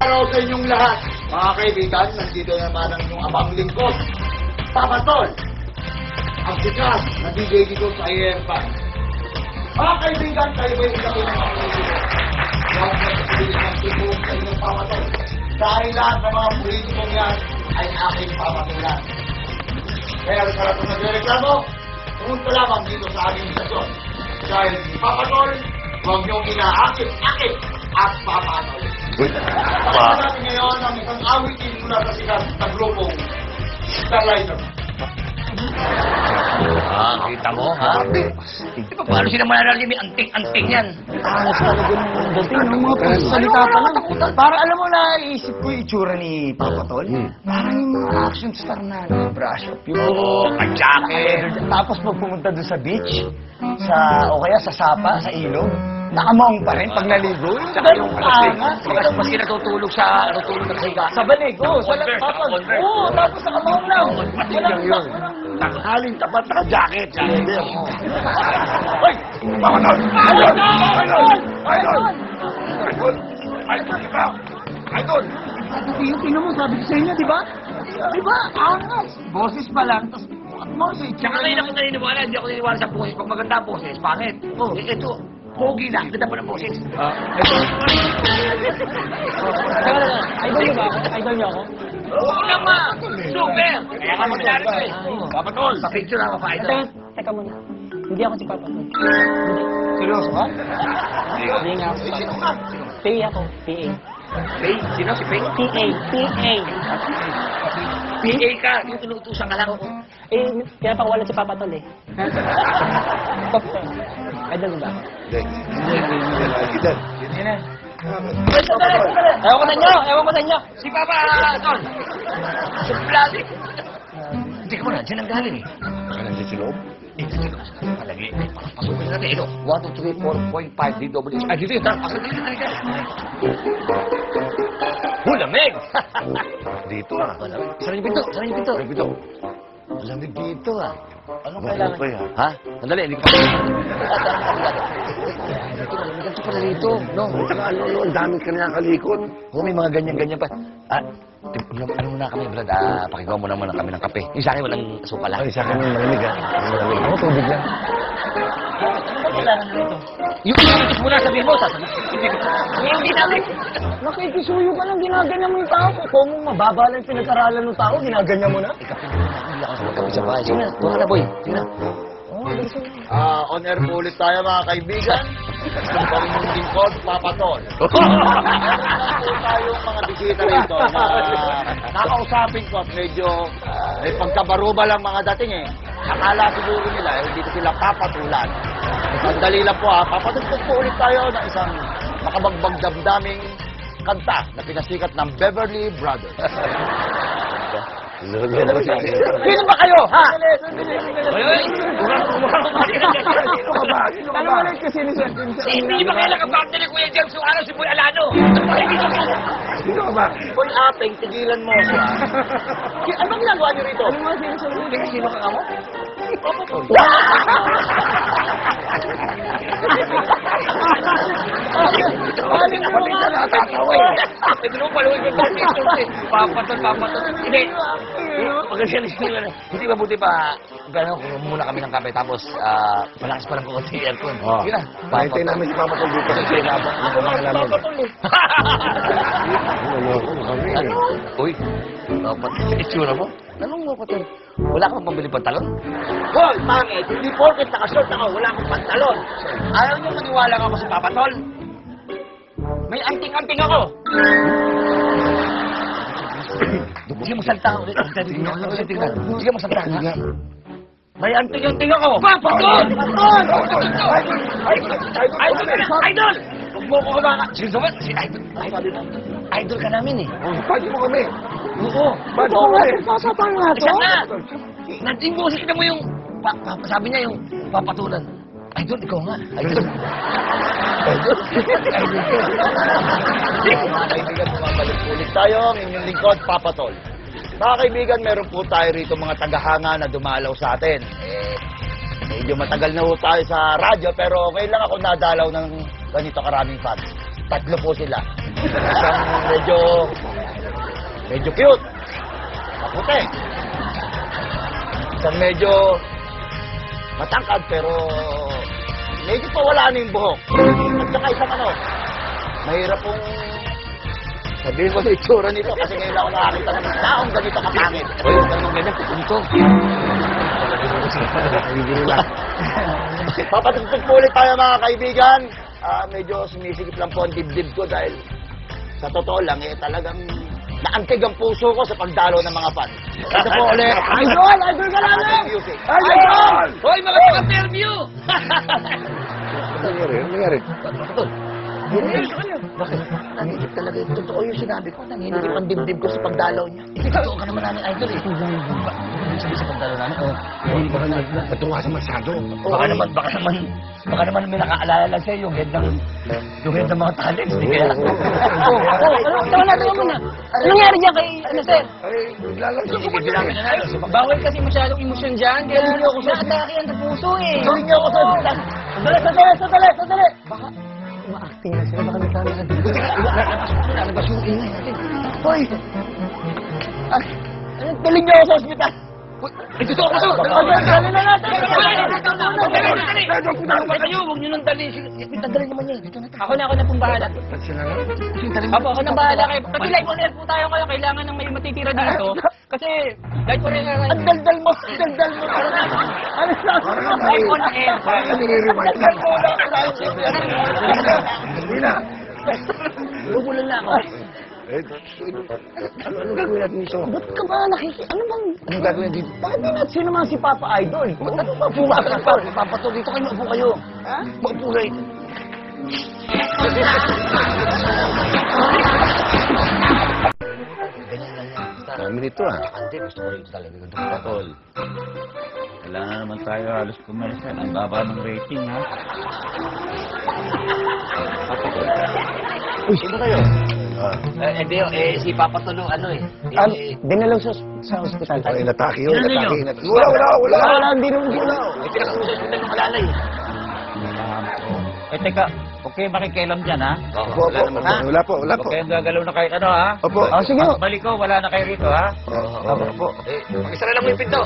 Araw sa inyong lahat, mga kaibigan, nandito naman ang inyong abang lingkod, Papa Tol, ang sikas na DJ dito sa AM5. Mga kaibigan, kayo ba yung sabi ng mga kaibigan? Huwag na sabihin ng tutulong sa inyong Papa Tol. Dahil lahat ng mga politikong yan ay aking papatulan. Kaya sa lahat ng nagreklamo, pumunta lamang dito sa aming istasyon. Dahil si Papa Tol, huwag niyong inaakit-akit at papatol. Pakita natin ngayon ang isang awitin mula sa sikat na grupong Starlighter. Kita mo, ha? Paano sila mananalig may anting-anting yan? Alas talaga ng dating, no? Mga pagsalita pa lang. Para alam mo, naisip ko yung itsura ni Papa Tol. Parang yung mga action star na brush up yung... Oo, ka-jacket. Tapos pag pumunta doon sa beach, o kaya sa sapa, sa ilog, nakamong pa rin pag naligo. Tsaka yung maski natutulog sa higa. Sa banig, sa tapos. Oo, tapos nakamong lang. Walang yun. Tanghaling tapat na jacket. Hoy! Papa Tol! Idol! Idol! Tingnan mo, sabi ko sa inyo, di ba? Di ba? Angas. Boses pa lang, tapos Tsaka ngayon ako naniniwala, hindi ako naniniwala sa boses. Pag maganda ang boses, pangit. Ito, pogi lang, ganda pa ng boses. Idol niyo ba ako? Idol niyo ako? Oo naman! Super! Kaya ka mag-lari ko eh. Papa Tol, sa picture ako pa ito. Teka muna. Hindi ako si Papa Tol. Seryoso ka? Hindi nga ako. Sino ka? PA ako. PA. Pay? Sino si Pay? PA. PA. PA ka, yung inuutusan ka lang. Eh, kaya pa wala si Papa Tol eh. Idol niyo ba? Hindi na. Ewan ko sa inyo. Si Papa Tol! Sa vlog eh. Hindi ka mo na, dyan ang galing eh. Nandiyan sa loob? Eh, kasi palagi, pasukin natin. Ito, 1, 2, 3, 4, 5, DWS. Ay, dito yun, tara, pasok dito tayo dyan. Hulamig! Dito ah. Saan yung pinto? Saan yung pinto? Ay, Pito. Lamig dito ah. Anong Ano pa yan? Ha? Sandali, hindi ko pa. Dito, malamigan to pala dito. No? Ano, ang dami ka nakakalikon. Oo, may mga ganyan-ganyan pa. Ano muna kami, Brad? Pakikuha muna kami ng kape. Yung sa akin, walang suka lang. Ay, sa akin yung malamig ah. Malamig. Ako, tubig lang. Yung inutos mo na, sabihin mo, hindi namin. Nakikisuyo ka lang, ginaganyan mo yung tao. Kung mababa lang pinag-aralan ng tao, ginaganyan mo na. Hindi ako sa magkape sa bahay. Sige na, tuwa na, boy. Sige na. On air po ulit tayo mga kaibigan. Ito pa rin yung lingkod, Papa Tol. Po tayong mga bisita rito na nakausapin ko at medyo may pagkabaruba lang mga dating eh. Akala siguro nila, hindi ko sila papatulan. Sandali lang po ha, papatugtog po ulit tayo ng isang makabagbag damdaming kanta na pinasikat ng Beverly Brothers. Sino ba kayo, ha? Hoy! Sino ka ba? Ano ba lang kasi ni Sir? Hindi ba kailangan kapatid ni Kuya James yung araw si Boy Alano? Sino ka ba? Hoy, Apeng, tigilan mo ako. Ano ginagawa niyo rito? Ano nga sinasabi? Sino ka mo? Ito nung paluhin ko dito. Papatol. Hindi. Hindi mabuti pa. Gano'n, kung muna kami ng kape. Tapos, malakas pa lang ko kasi aircon. Sige na. Pakintay namin si Papa Tol dito sa ilabang. Ano ba namin? Uy, dapat itsura mo. Anong mo ko to? Wala kang pambili pantalon? Hoy, pangit! Hindi porket nakashort ako, wala akong pantalon. Ayaw niyo maniwala ka ako sa Papa Tol? May anting-anting ako! Sige mo salta. Sige mo salta. May anting-anting ako! Papa Tol! Idol! Huwag mo ko kumaka. Sige ba? Idol ka namin eh. Pwede mo kami. Oo. Pwede mo kami. Sasapang nga to? Isa nga! Nanting mo, kita mo yung... Sabi niya yung papatulan. Idol, ikaw nga. Idol. Mga kaibigan, bumabalik ulit tayo ang inyong lingkod, Papa Tol. Mga kaibigan, meron po tayo rito mga tagahanga na dumalaw sa atin. Medyo matagal na po tayo sa radyo, pero okay lang ako nadalaw ng ganito karaming fans. 3 po sila. Isang medyo cute. Maputi. Isang medyo matangkad pero medyo pawala na yung buhok. At saka isang mahirap pong sabihin ko sa itsura nito kasi ngayon ako nakakita ng taong ganito kapangit. Uy, ganyan, pupunto. Papatugtog po ulit tayo mga kaibigan. Medyo sumisikip lang po ang dibdib ko dahil sa totoo lang, talagang naantig ang puso ko sa pagdalo ng mga fan. Ito po ulit. Idol! Idol ka namin! Music. Idol! Hoy, mga taga-interview! Ano nangyari? Bakit? Nanginip talaga yung totoo yung sinabi ko. Nanginip ang dibdib ko sa pagdalaw niya. Totoo ka naman namin, idol eh. Sabi sa pagdalaw namin, Baka natuwa sa masyado. Baka naman may nakaalala lang sa'yo yung head ng mga talents. Hindi kaya. Tama na. Ano nangyari dyan kay, sir? Ay, bigla lang siya. Sige, bilangin na natin. Bawal kasi masyadong emosyon dyan. Kaya hindi ako na-atake yan sa puso eh. Hindi niyo ako sa... Sandali! Baka ma-acting na sila. Baka nagkala na dito. Lalabas yung ingay natin. Hoy! Galing niyo ako sa ospital! Ito ako to! Dali na natin! Huwag niyo nang dali. Tanggalin naman niya. Ako na pong bahala. Apo, ako na bahala kayo. Kasi live on air po tayo kayo. Kailangan ng may matitira dito. Kasi live on air na Ang daldal mo! live on air. Parang nire-rewind lang. Hindi na. Lubulan na ako. Ano gagawin natin dito? Ba't ka ba Ano bang... Anong gagawin dito? Bakit di natin sino naman si Papa Idol? Ano ba pumakas pa? Papato dito kayo, maupo kayo. Ha? Maupo kayo. Dami nito ah. Hindi, gusto ko rin talaga yung doktor. Kailangan naman tayo halos pumalis. Ang baba ng rating, ha? Uy, sino kayo? Ah. Hindi, si Papa Tulo, Dinalaw sa hospital. Ay, inatake yun. Ano Inatake. yun? Wala. Hindi naman sila. May pinakasunod yung ng malalay. Teka, okay makikialam dyan, ha? Opo, opo. Wala po. Okay, ang gagalaw na kayo, ha? Opo. Sige. Balik ko, wala na kayo rito, ha? Opo. Mag-isa na lang mo yung pinto.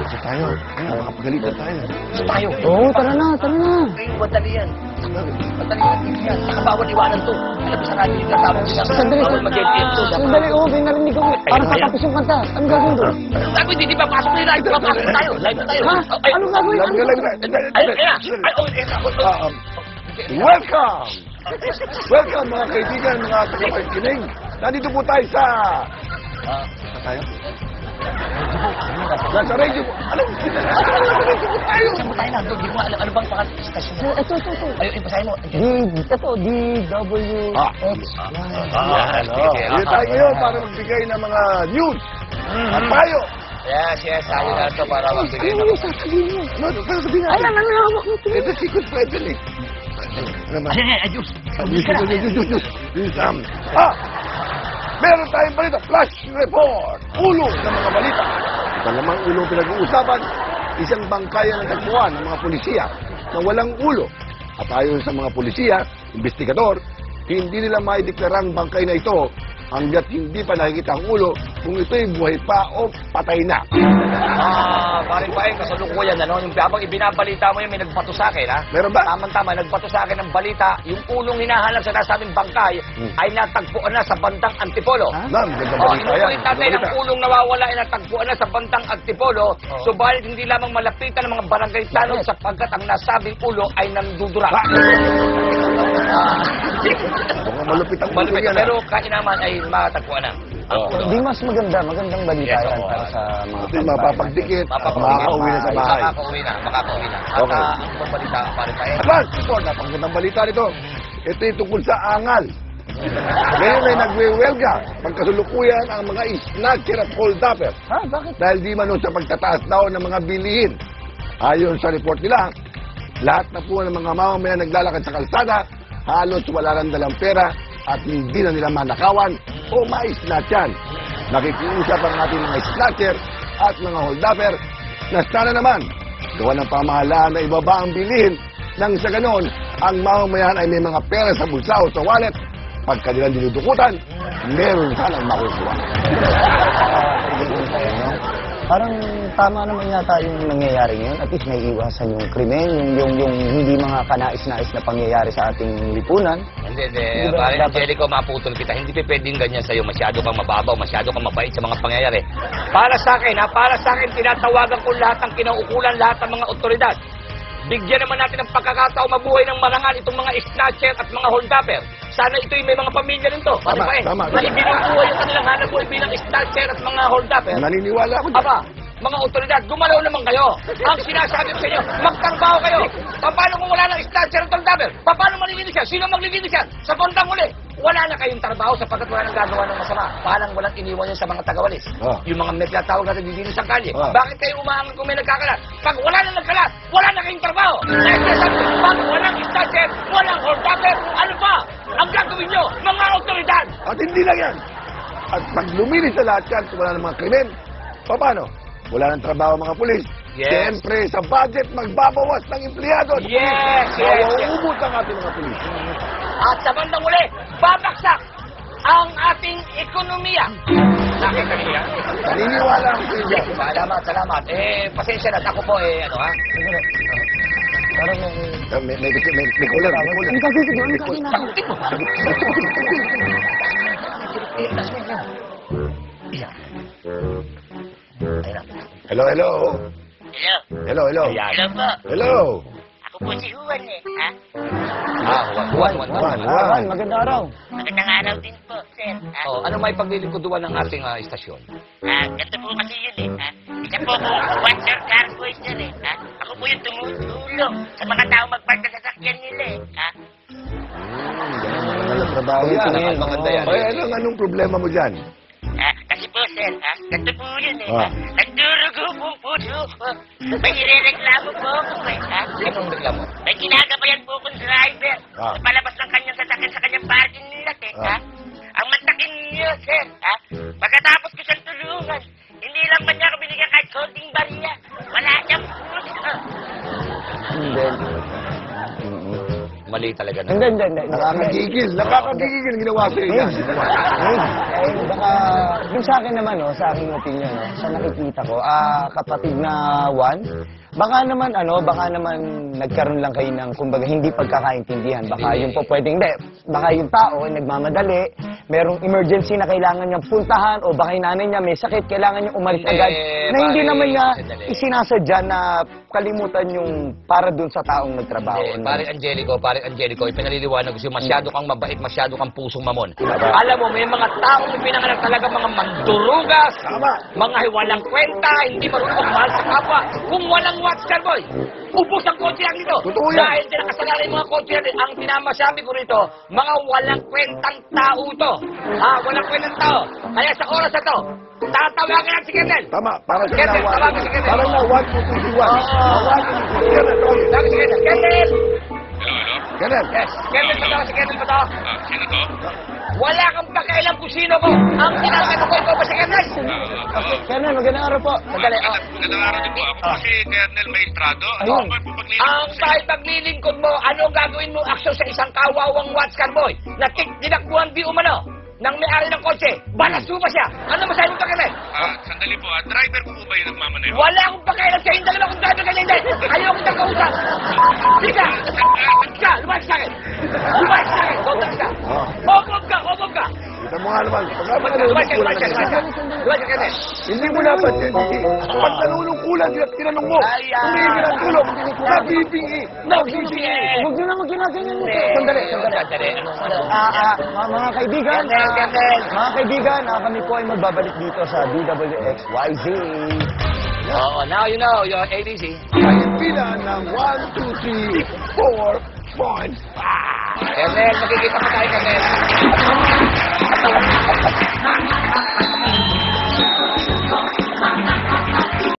Isa tayo. Makapagalitan tayo. Gusto tayo. Oo, tara na. Ngayon, madali yan. Madali yan. Saka bawal iwanan to. Alam mo sa radyo yung kasama sila. Sandali. Bawal mag-MPF to. Sandali, narinig ko. Para tatapos yung kanta. Anong gagawin doon? Sabi, hindi pa pasok na yung live. Papasok na tayo. Live na tayo. Ha? Anong gagawin? Welcome! Welcome mga kaibigan, mga tagapagkinig. Nandito po tayo sa... tayo? Nasa radio po. Anong tayo? Saan mo tayo nandun? Hindi ko alam. Ano bang pangalan ng stasyon na? Ito. Ayun, ipasahin mo. DWX. Dito tayo ngayon para magbigay ng mga news at tayo. Yes, tayo na ito para magbigay ng... Ano sabihin natin? Ito secret weapon eh. Ayos. Meron tayong balita. Flash report. Ulo ng mga balita. Malamang ulo pinag-uusapan. Isang bangkayan ng tagpuan ng mga polisiya na walang ulo. At ayon sa mga polisiya, investigador, hindi nila maideklarang bangkay na ito hanggat hindi pa nakikita ang ulo kung ito'y buhay pa o patay na. Paring paeng, kasalukuyan, yung habang ibinabalita mo yung may nagbato sa akin, ha? Meron ba? Tama-tama, nagbato sa akin ng balita, yung ulong hinahanap sa nasabing bangkay ay natagpuan na sa bandang Antipolo. Ma'am, ganda balita yan. Inuulit natin, ang ulong nawawala ay natagpuan na sa bandang Antipolo, subalit hindi lamang malapitan ng mga barangay tanong sapagkat ang nasabing ulo ay nandudura. Mukhang malupit ang ulo Malupit, yan. pero kainaman ay matagpuan na. Di mas magandang balita Yes, yan oo. para sa mga Ito yung mapapagdikit at makakauwi na sa bahay. Makakauwi na. At Okay. ang ibang balita, paring paeng. Advance! Ito, napagandang balita nito. Ito yung tungkol sa angal. Ngayon ay nagwewelga pagkasulukuyan ang mga snatcher at hold-upper Ha? Bakit? dahil di man sa pagtataas daw ng mga bilihin. Ayon sa report nila, lahat na po ng mga mamamayan naglalakad sa kalsada, halos wala lang dalang pera at hindi na nila manakawan o maisnatchan. Nakikiusap ang ating mga snatcher at mga hold-upper na sana naman gawa ng pamahalaan na ibaba ang bilihin nang sa ganon ang mamamayan ay may mga pera sa bulsa o sa wallet, pag kanilang dinudukutan, meron sanang makukuha. Parang tama naman yata yung nangyayari ngayon. At least may iwasan yung krimen, yung hindi mga kanais-nais na pangyayari sa ating lipunan. Hindi. Hindi ba Pare dapat- Angelico, maputol kita. Hindi pa pwedeng ganyan sa'yo. Masyado kang mababaw, masyado kang mabait sa mga pangyayari. Para sa akin, tinatawagan ko lahat ng kinaukulan, lahat ng mga otoridad. Bigyan naman natin ng pagkakataon mabuhay ng marangal itong mga snatcher at mga hold-upper. Sana ito'y may mga pamilya nito. Tama, tama. Na ibinubuhay ang kanilang hanap buhay bilang snatcher at mga hold-upper. Naniniwala ako dyan. Aba, mga otoridad, gumalaw naman kayo. Ang sinasabi ko sa inyo, magtrabaho kayo. Paano kung wala ng snatcher at hold-upper? Paano malilinis yan? Sino maglilinis yan? Sa bandang uli, wala na kayong trabaho sapagkat wala nang gagawa ng masama. Parang walang iniwan yan sa mga tagawalis. Ah. Yung mga may tinatawag na naglilinis sa kalye. Ah. Bakit kayo umaangan kung may nagkakalat? Pag wala na nagkalat, wala na kayong trabaho. Dahil sinasabi ko, pag walang snatcher, walang hold-upper, ano pa? Ang gagawin nyo, mga otoridad! At hindi lang yan. At pag luminis sa lahat yan, kung wala ng mga krimen, paano? Wala ng trabaho mga pulis. Yes. Siyempre, sa budget, magbabawas ng empleyado. at Yes, pulis. yes, Mauubos ang ating mga pulis. At sa bandang uli, babaksak ang ating ekonomiya. Nakita niyo yan? Naniniwala ako sa inyo. Salamat. Pasensya na. Ako po, ano ha? Parang May kulang. Ang gagawin ko, ang gagawin natin. Hello. Hello. Hello. Hello po. Hello. Ako po si Juan eh. Ha? Juan. Juan, magandang araw. Magandang araw din po, sir. Ha? Oh, ano may paglilingkuduan ng ating istasyon? Ganito po kasi yun eh. Ha? Isa po akong watcher carboy, sir eh. Ha? Ako po yung tumutulong sa mga tao magpark na sasakyan nila eh. Ha? Trabaho yan. Maganda yan. Ay, anong problema mo dyan? Kasi po, sir, ganito po yun eh. Ah. Nagdurugo pong puso ko. May irereklamo po ako eh. Ha? Anong reklamo? May ginagabayan po akong driver. Ah. Sa palabas ng kanyang sasakyan sa kanyang parking lot eh. Ha? Ah. Ang matakin niyo, sir. Ha? Pagkatapos ko siyang tulungan, hindi lang ba niya ako binigyan kahit holding barya? Wala niyang puso. Mali talaga na. Hindi. Nakakagigil ginawa sa'yo yan. Baka, yung sa akin naman, sa aking opinion, sa nakikita ko, kapatid na Juan, baka naman nagkaroon lang kayo ng, kumbaga, hindi pagkakaintindihan. Baka yung po pwedeng, baka yung tao ay nagmamadali, merong emergency na kailangan niyang puntahan, o baka yung nanay niya may sakit, kailangan niyang umalis agad, na hindi pare, naman niya sandali. isinasadya na kalimutan yung para dun sa taong nagtrabaho. Pare Angelico, ipinaliliwanag ko sa'yo, masyado kang mabait, masyado kang pusong mamon. Alam mo, may mga taong pinanganak talaga mga mandurugas, mga walang kwenta, hindi marunong magmahal sa kapwa. Kung walang watcher boy, ubos ang kotse yan dito. Totoo yan. Dahil tinakasalalay yung mga kotse yan, ang tinamasabi ko rito, mga walang kwentang tao to. Walang kwentang tao. Kaya sa oras na to, tatawagan natin si Kennel. Tama, para sa Kennel, nawa. tawagan si Kennel. Para na 1, 2, 3, 1. Tawagan si Kennel. Kennel! Kennel. Yes, Kennel pa to, si Kennel pa to. Sino to? Wala kang pakialam kung sino ko. Ang tinatanong ko, ikaw ba si Kennel? Kennel, magandang araw po. Sandali, Magandang araw din po. Ako po si Colonel Maestrado. Ayun. Ako po paglilingkod Ang kahit paglilingkod mo, ano ang gagawin mo aksyon sa isang kawawang watchcar boy na dinakbuhan di umano ng may-ari ng kotse? Balasu ba siya? Ano masabi mo pa, Kennel? Sandali po, driver ko po ba yung nagmamaneho? Wala akong pakialam sa yung dalawa kong driver kanya hindi. Ayaw kitang kausap. Sige! Sige! Lumayas sa akin! Lumayas sa akin! Lumayas ka! Obob ka! Kita mo nga naman. Lumayas ka! Kennel! Hindi mo dapat yan. Pag nanunungkulan, tinanong mo. Tumigil ang tulong. Nabibingi. Huwag nyo naman ginaganyan nito. Sandali. Mga kaibigan, mga kaibigan, kami po ay magbabalik dito sa DWXYZ. Oo, now you know your ABC. Ay pila ng 1, 2, 3, 4 points. Kennel, magkikita pa tayo, Kennel.